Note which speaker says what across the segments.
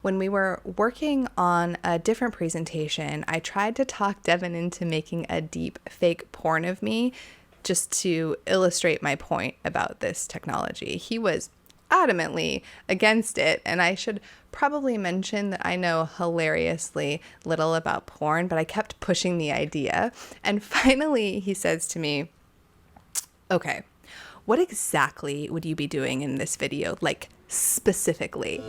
Speaker 1: When we were working on a different presentation, I tried to talk Devin into making a deep fake porn of me just to illustrate my point about this technology. He was adamantly against it, and I should probably mention that I know hilariously little about porn, but I kept pushing the idea. And finally, he says to me, "Okay, what exactly would you be doing in this video? Like, specifically?"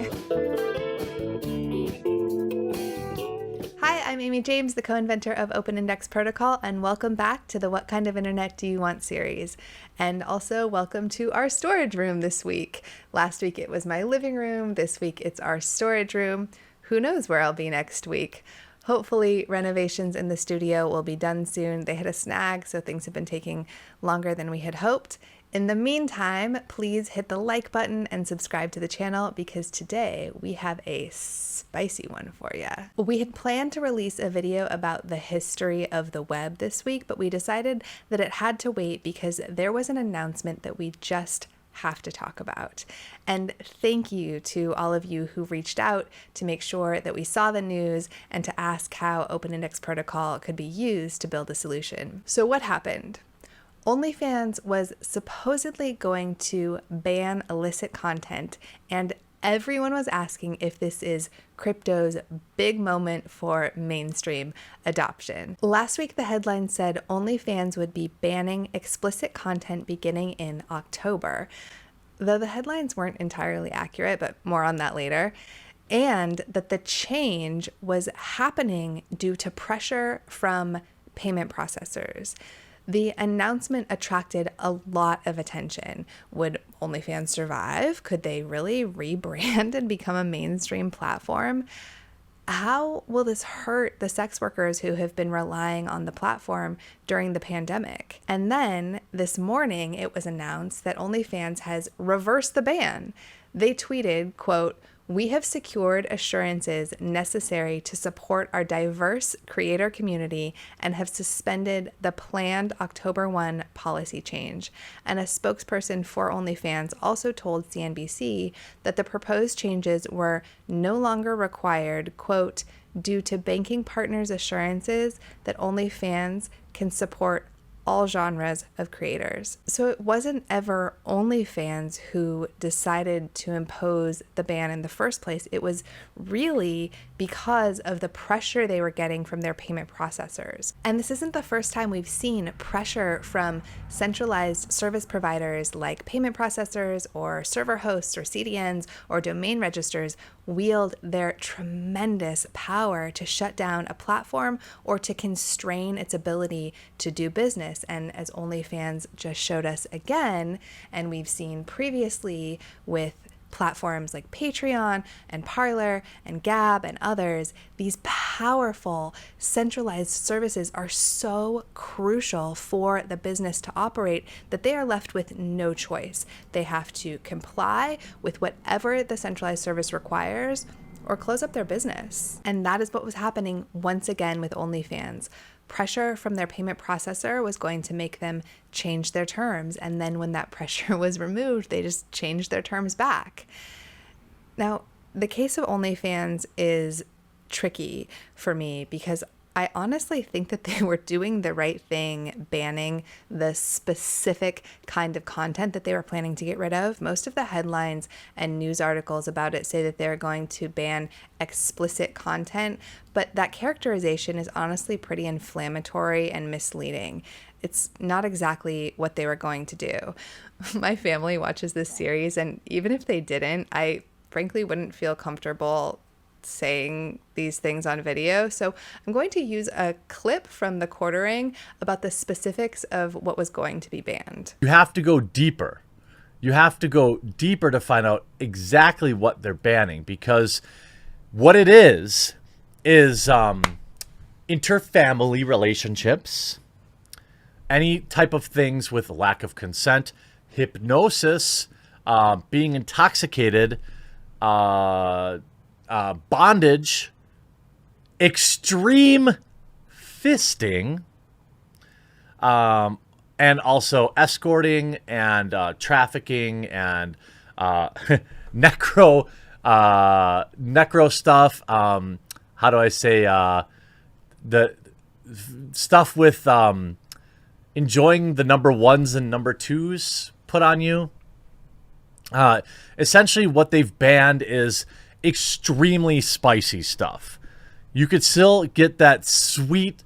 Speaker 1: Hi, I'm Amy James, the co-inventor of Open Index Protocol, and welcome back to the What Kind of Internet Do You Want series. And also welcome to our storage room this week. Last week it was my living room. This week it's our storage room. Who knows where I'll be next week? Hopefully renovations in the studio will be done soon. They hit a snag, so things have been taking longer than we had hoped. In the meantime, please hit the like button and subscribe to the channel because today we have a spicy one for you. We had planned to release a video about the history of the web this week, but we decided that it had to wait because there was an announcement that we just have to talk about. And thank you to all of you who reached out to make sure that we saw the news and to ask how Open Index Protocol could be used to build a solution. So what happened? OnlyFans was supposedly going to ban illicit content, and everyone was asking if this is crypto's big moment for mainstream adoption. Last week, the headline said OnlyFans would be banning explicit content beginning in October, though the headlines weren't entirely accurate, but more on that later, and that the change was happening due to pressure from payment processors. The announcement attracted a lot of attention. Would OnlyFans survive? Could they really rebrand and become a mainstream platform? How will this hurt the sex workers who have been relying on the platform during the pandemic? And then this morning, it was announced that OnlyFans has reversed the ban. They tweeted, quote, "We have secured assurances necessary to support our diverse creator community and have suspended the planned October 1 policy change." And a spokesperson for OnlyFans also told CNBC that the proposed changes were no longer required, quote, "due to banking partners' assurances that OnlyFans can support all genres of creators." So it wasn't ever OnlyFans who decided to impose the ban in the first place. It was really because of the pressure they were getting from their payment processors. And this isn't the first time we've seen pressure from centralized service providers like payment processors or server hosts or CDNs or domain registers wield their tremendous power to shut down a platform or to constrain its ability to do business. And as OnlyFans just showed us again, and we've seen previously with platforms like Patreon and Parler and Gab and others, these powerful centralized services are so crucial for the business to operate that they are left with no choice. They have to comply with whatever the centralized service requires or close up their business. And that is what was happening once again with OnlyFans. Pressure from their payment processor was going to make them change their terms. And then when that pressure was removed, they just changed their terms back. Now, the case of OnlyFans is tricky for me because I honestly think that they were doing the right thing banning the specific kind of content that they were planning to get rid of. Most of the headlines and news articles about it say that they're going to ban explicit content, but that characterization is honestly pretty inflammatory and misleading. It's not exactly what they were going to do. My family watches this series, and even if they didn't, I frankly wouldn't feel comfortable saying these things on video. So I'm going to use a clip from the quartering about the specifics of what was going to be banned.
Speaker 2: You have to go deeper. You have to go deeper to find out exactly what they're banning, because what it is interfamily relationships, any type of things with lack of consent, hypnosis, being intoxicated, bondage, extreme fisting, and also escorting and trafficking and necro stuff. How do I say, the stuff with enjoying the number ones and number twos put on you. Essentially what they've banned is extremely spicy stuff. You could still get that sweet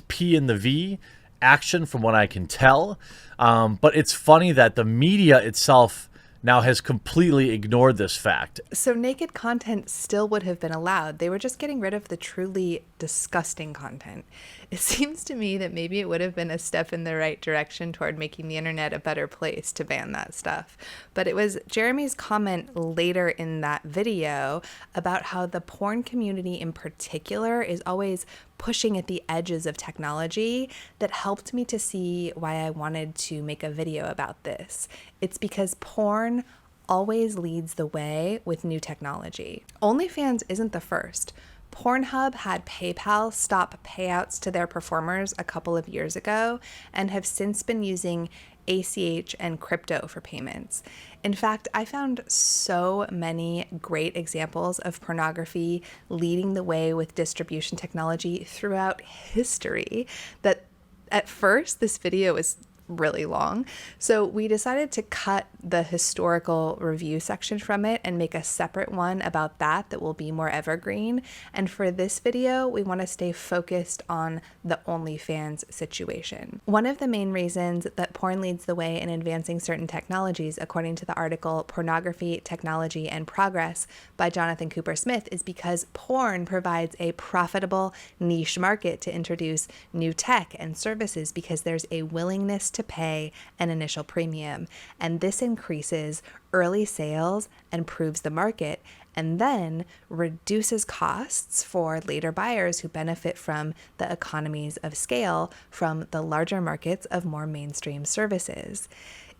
Speaker 2: P in the V action from what I can tell. But it's funny that the media itself now has completely ignored this fact.
Speaker 1: So naked content still would have been allowed. They were just getting rid of the truly disgusting content. It seems to me that maybe it would have been a step in the right direction toward making the internet a better place to ban that stuff. But it was Jeremy's comment later in that video about how the porn community in particular is always pushing at the edges of technology that helped me to see why I wanted to make a video about this. It's because porn always leads the way with new technology. OnlyFans isn't the first. Pornhub had PayPal stop payouts to their performers a couple of years ago and have since been using ACH and crypto for payments. In fact, I found so many great examples of pornography leading the way with distribution technology throughout history that at first this video was really long. So we decided to cut the historical review section from it and make a separate one about that will be more evergreen. And for this video, we want to stay focused on the OnlyFans situation. One of the main reasons that porn leads the way in advancing certain technologies, according to the article Pornography, Technology, and Progress by Jonathan Cooper Smith, is because porn provides a profitable niche market to introduce new tech and services because there's a willingness to pay an initial premium, and this increases early sales and proves the market, and then reduces costs for later buyers who benefit from the economies of scale from the larger markets of more mainstream services.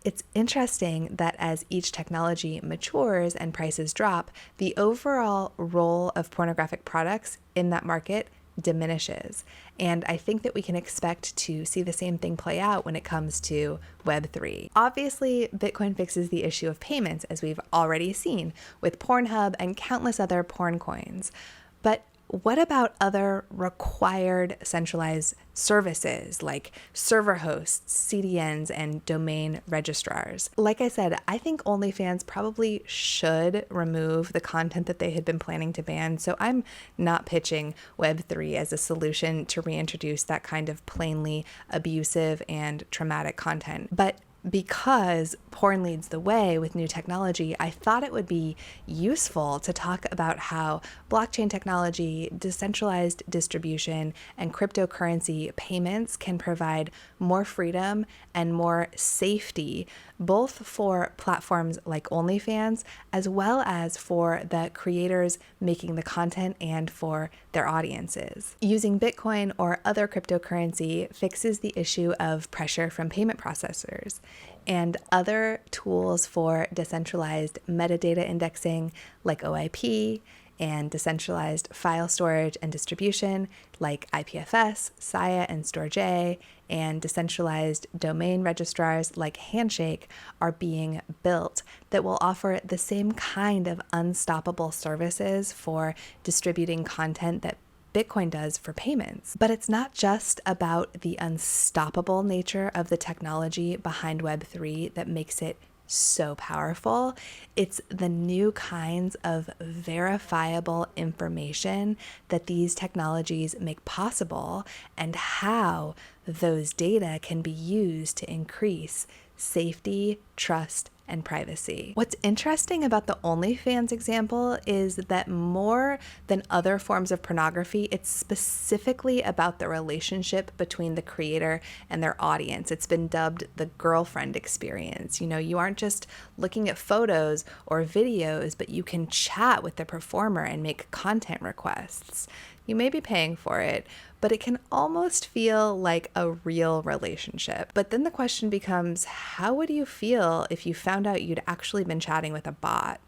Speaker 1: It's interesting that as each technology matures and prices drop, the overall role of pornographic products in that market diminishes. And I think that we can expect to see the same thing play out when it comes to Web3. Obviously, Bitcoin fixes the issue of payments, as we've already seen with Pornhub and countless other porn coins. But what about other required centralized services like server hosts, CDNs, and domain registrars? Like I said, I think OnlyFans probably should remove the content that they had been planning to ban, so I'm not pitching Web3 as a solution to reintroduce that kind of plainly abusive and traumatic content. But because porn leads the way with new technology, I thought it would be useful to talk about how blockchain technology, decentralized distribution, and cryptocurrency payments can provide more freedom and more safety, both for platforms like OnlyFans, as well as for the creators making the content and for their audiences. Using Bitcoin or other cryptocurrency fixes the issue of pressure from payment processors, and other tools for decentralized metadata indexing like OIP and decentralized file storage and distribution like IPFS, SIA, and StoreJ, and decentralized domain registrars like Handshake are being built that will offer the same kind of unstoppable services for distributing content that Bitcoin does for payments. But it's not just about the unstoppable nature of the technology behind Web3 that makes it so powerful. It's the new kinds of verifiable information that these technologies make possible and how those data can be used to increase safety, trust, and privacy. What's interesting about the OnlyFans example is that more than other forms of pornography, it's specifically about the relationship between the creator and their audience. It's been dubbed the girlfriend experience. You know, you aren't just looking at photos or videos, but you can chat with the performer and make content requests. You may be paying for it, but it can almost feel like a real relationship. But then the question becomes, how would you feel if you found out you'd actually been chatting with a bot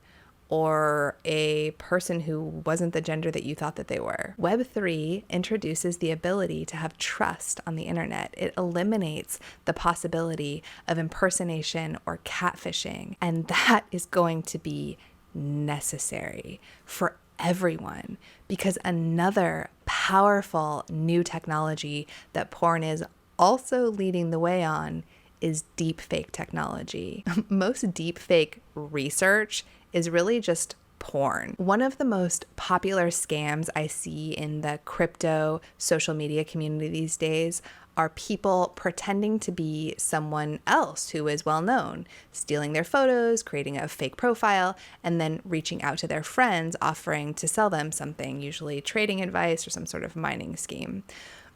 Speaker 1: or a person who wasn't the gender that you thought that they were? Web3 introduces the ability to have trust on the internet. It eliminates the possibility of impersonation or catfishing, and that is going to be necessary for everyone, because another powerful new technology that porn is also leading the way on is deepfake technology. Most deepfake research is really just porn. One of the most popular scams I see in the crypto social media community these days are people pretending to be someone else who is well known, stealing their photos, creating a fake profile, and then reaching out to their friends offering to sell them something, usually trading advice or some sort of mining scheme.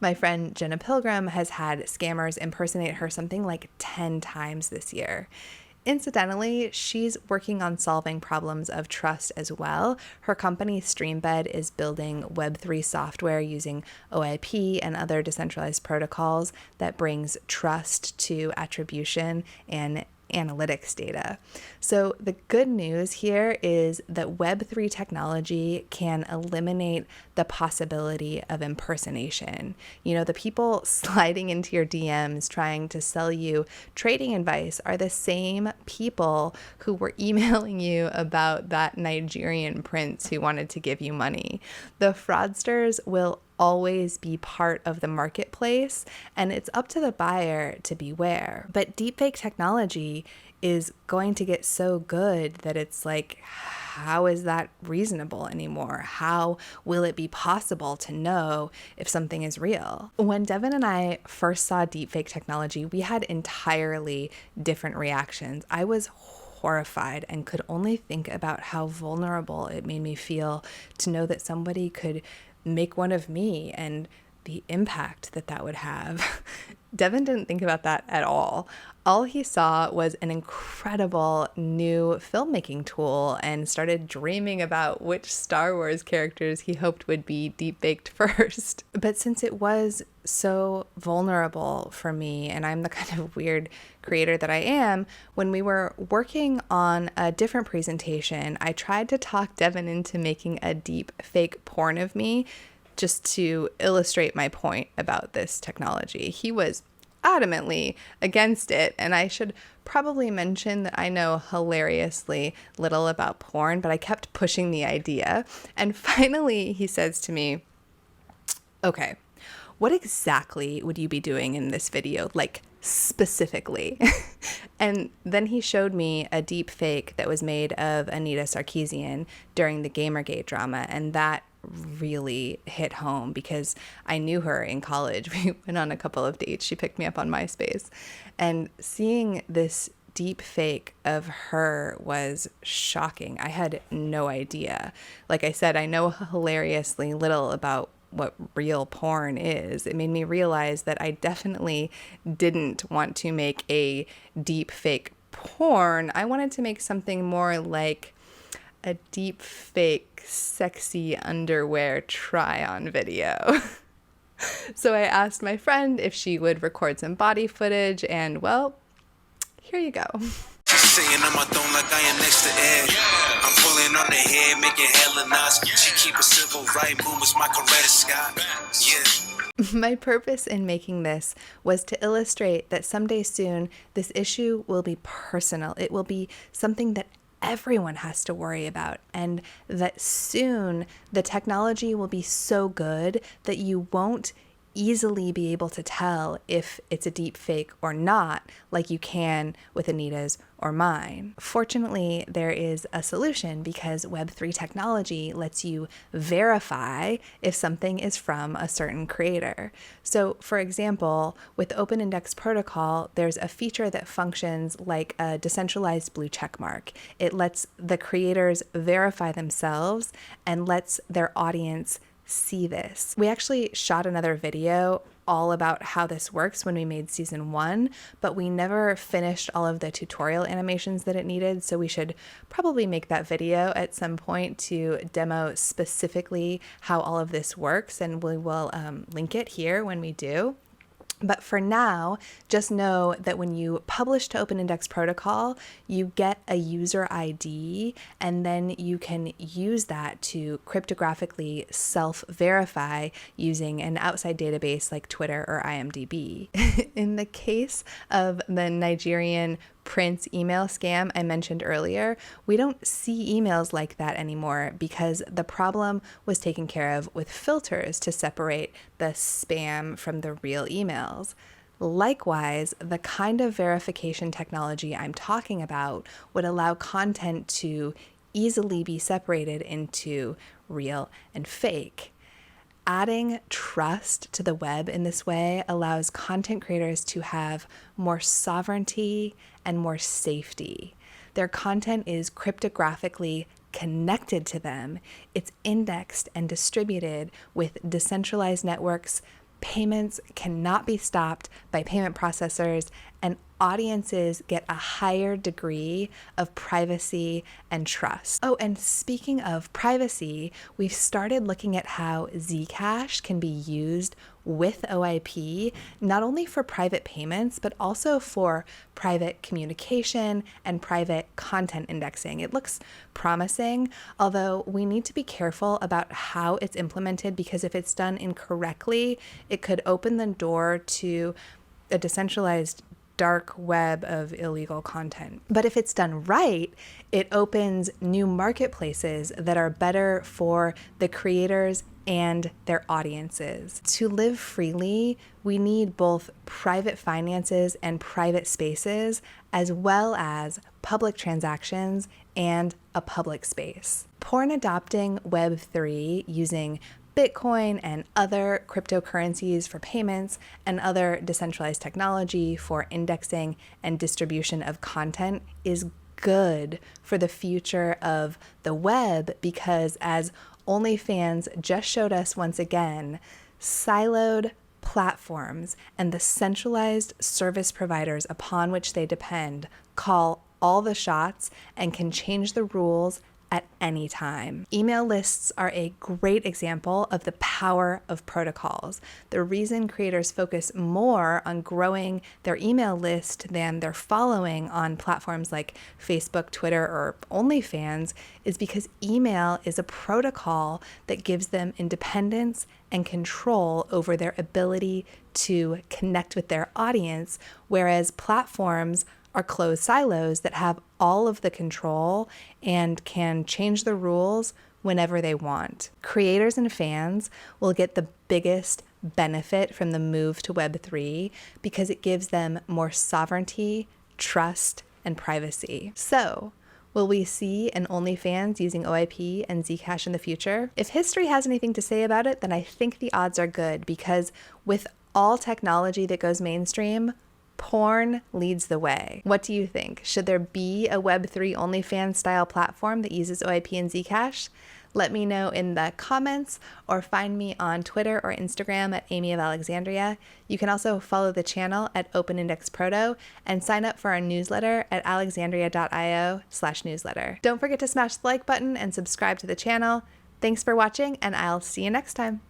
Speaker 1: My friend Jenna Pilgrim has had scammers impersonate her something like 10 times this year. Incidentally, she's working on solving problems of trust as well. Her company, Streambed, is building Web3 software using OIP and other decentralized protocols that brings trust to attribution and analytics data. So the good news here is that Web3 technology can eliminate the possibility of impersonation. You know, the people sliding into your DMs trying to sell you trading advice are the same people who were emailing you about that Nigerian prince who wanted to give you money. The fraudsters will always be part of the marketplace, and it's up to the buyer to beware. But deepfake technology is going to get so good that it's like, how is that reasonable anymore? How will it be possible to know if something is real? When Devin and I first saw deepfake technology, we had entirely different reactions. I was horrified and could only think about how vulnerable it made me feel to know that somebody could make one of me and the impact that that would have. Devin didn't think about that at all. All he saw was an incredible new filmmaking tool and started dreaming about which Star Wars characters he hoped would be deepfaked first. But since it was so vulnerable for me, and I'm the kind of weird creator that I am, when we were working on a different presentation, I tried to talk Devin into making a deep fake porn of me just to illustrate my point about this technology. He was adamantly against it, and I should probably mention that I know hilariously little about porn, but I kept pushing the idea. And finally he says to me, okay, what exactly would you be doing in this video? Like, specifically. And then he showed me a deep fake that was made of Anita Sarkeesian during the Gamergate drama, and that really hit home because I knew her in college. We went on a couple of dates. She picked me up on MySpace, and seeing this deep fake of her was shocking. I had no idea. Like I said, I know hilariously little about what real porn is. It made me realize that I definitely didn't want to make a deep fake porn. I wanted to make something more like a deep fake sexy underwear try-on video. So I asked my friend if she would record some body footage, and well, here you go.
Speaker 3: Sitting on my throne like I am next to Ed. I'm pulling on the head, making hella knots. She keep a civil right movements, my Coretta Scott. Yeah.
Speaker 1: My purpose in making this was to illustrate that someday soon this issue will be personal. It will be something that everyone has to worry about, and that soon the technology will be so good that you won't easily be able to tell if it's a deep fake or not, like you can with Anita's or mine. Fortunately, there is a solution because Web3 technology lets you verify if something is from a certain creator. So for example, with Open Index Protocol, there's a feature that functions like a decentralized blue check mark. It lets the creators verify themselves and lets their audience see this. We actually shot another video all about how this works when we made season 1, but we never finished all of the tutorial animations that it needed, so we should probably make that video at some point to demo specifically how all of this works, and we will link it here when we do. But for now, just know that when you publish to Open Index Protocol, you get a user ID, and then you can use that to cryptographically self-verify using an outside database like Twitter or IMDb. In the case of the Nigerian Prince email scam I mentioned earlier, we don't see emails like that anymore because the problem was taken care of with filters to separate the spam from the real emails. Likewise, the kind of verification technology I'm talking about would allow content to easily be separated into real and fake. Adding trust to the web in this way allows content creators to have more sovereignty and more safety. Their content is cryptographically connected to them. It's indexed and distributed with decentralized networks. Payments cannot be stopped by payment processors, and audiences get a higher degree of privacy and trust. Oh, and speaking of privacy, we've started looking at how Zcash can be used with OIP, not only for private payments, but also for private communication and private content indexing. It looks promising, although we need to be careful about how it's implemented, because if it's done incorrectly, it could open the door to a decentralized dark web of illegal content. But if it's done right, it opens new marketplaces that are better for the creators and their audiences. To live freely, we need both private finances and private spaces, as well as public transactions and a public space. Porn adopting Web3 using Bitcoin and other cryptocurrencies for payments and other decentralized technology for indexing and distribution of content is good for the future of the web, because as OnlyFans just showed us once again, siloed platforms and the centralized service providers upon which they depend call all the shots and can change the rules at any time. Email lists are a great example of the power of protocols. The reason creators focus more on growing their email list than their following on platforms like Facebook, Twitter, or OnlyFans is because email is a protocol that gives them independence and control over their ability to connect with their audience, whereas platforms are closed silos that have all of the control and can change the rules whenever they want. Creators and fans will get the biggest benefit from the move to Web3 because it gives them more sovereignty, trust, and privacy. So, will we see an OnlyFans using OIP and Zcash in the future? If history has anything to say about it, then I think the odds are good, because with all technology that goes mainstream, porn leads the way. What do you think? Should there be a Web3 OnlyFans style platform that uses OIP and Zcash? Let me know in the comments, or find me on Twitter or Instagram at Amy of Alexandria. You can also follow the channel at OpenIndexProto and sign up for our newsletter at alexandria.io/newsletter. Don't forget to smash the like button and subscribe to the channel. Thanks for watching, and I'll see you next time.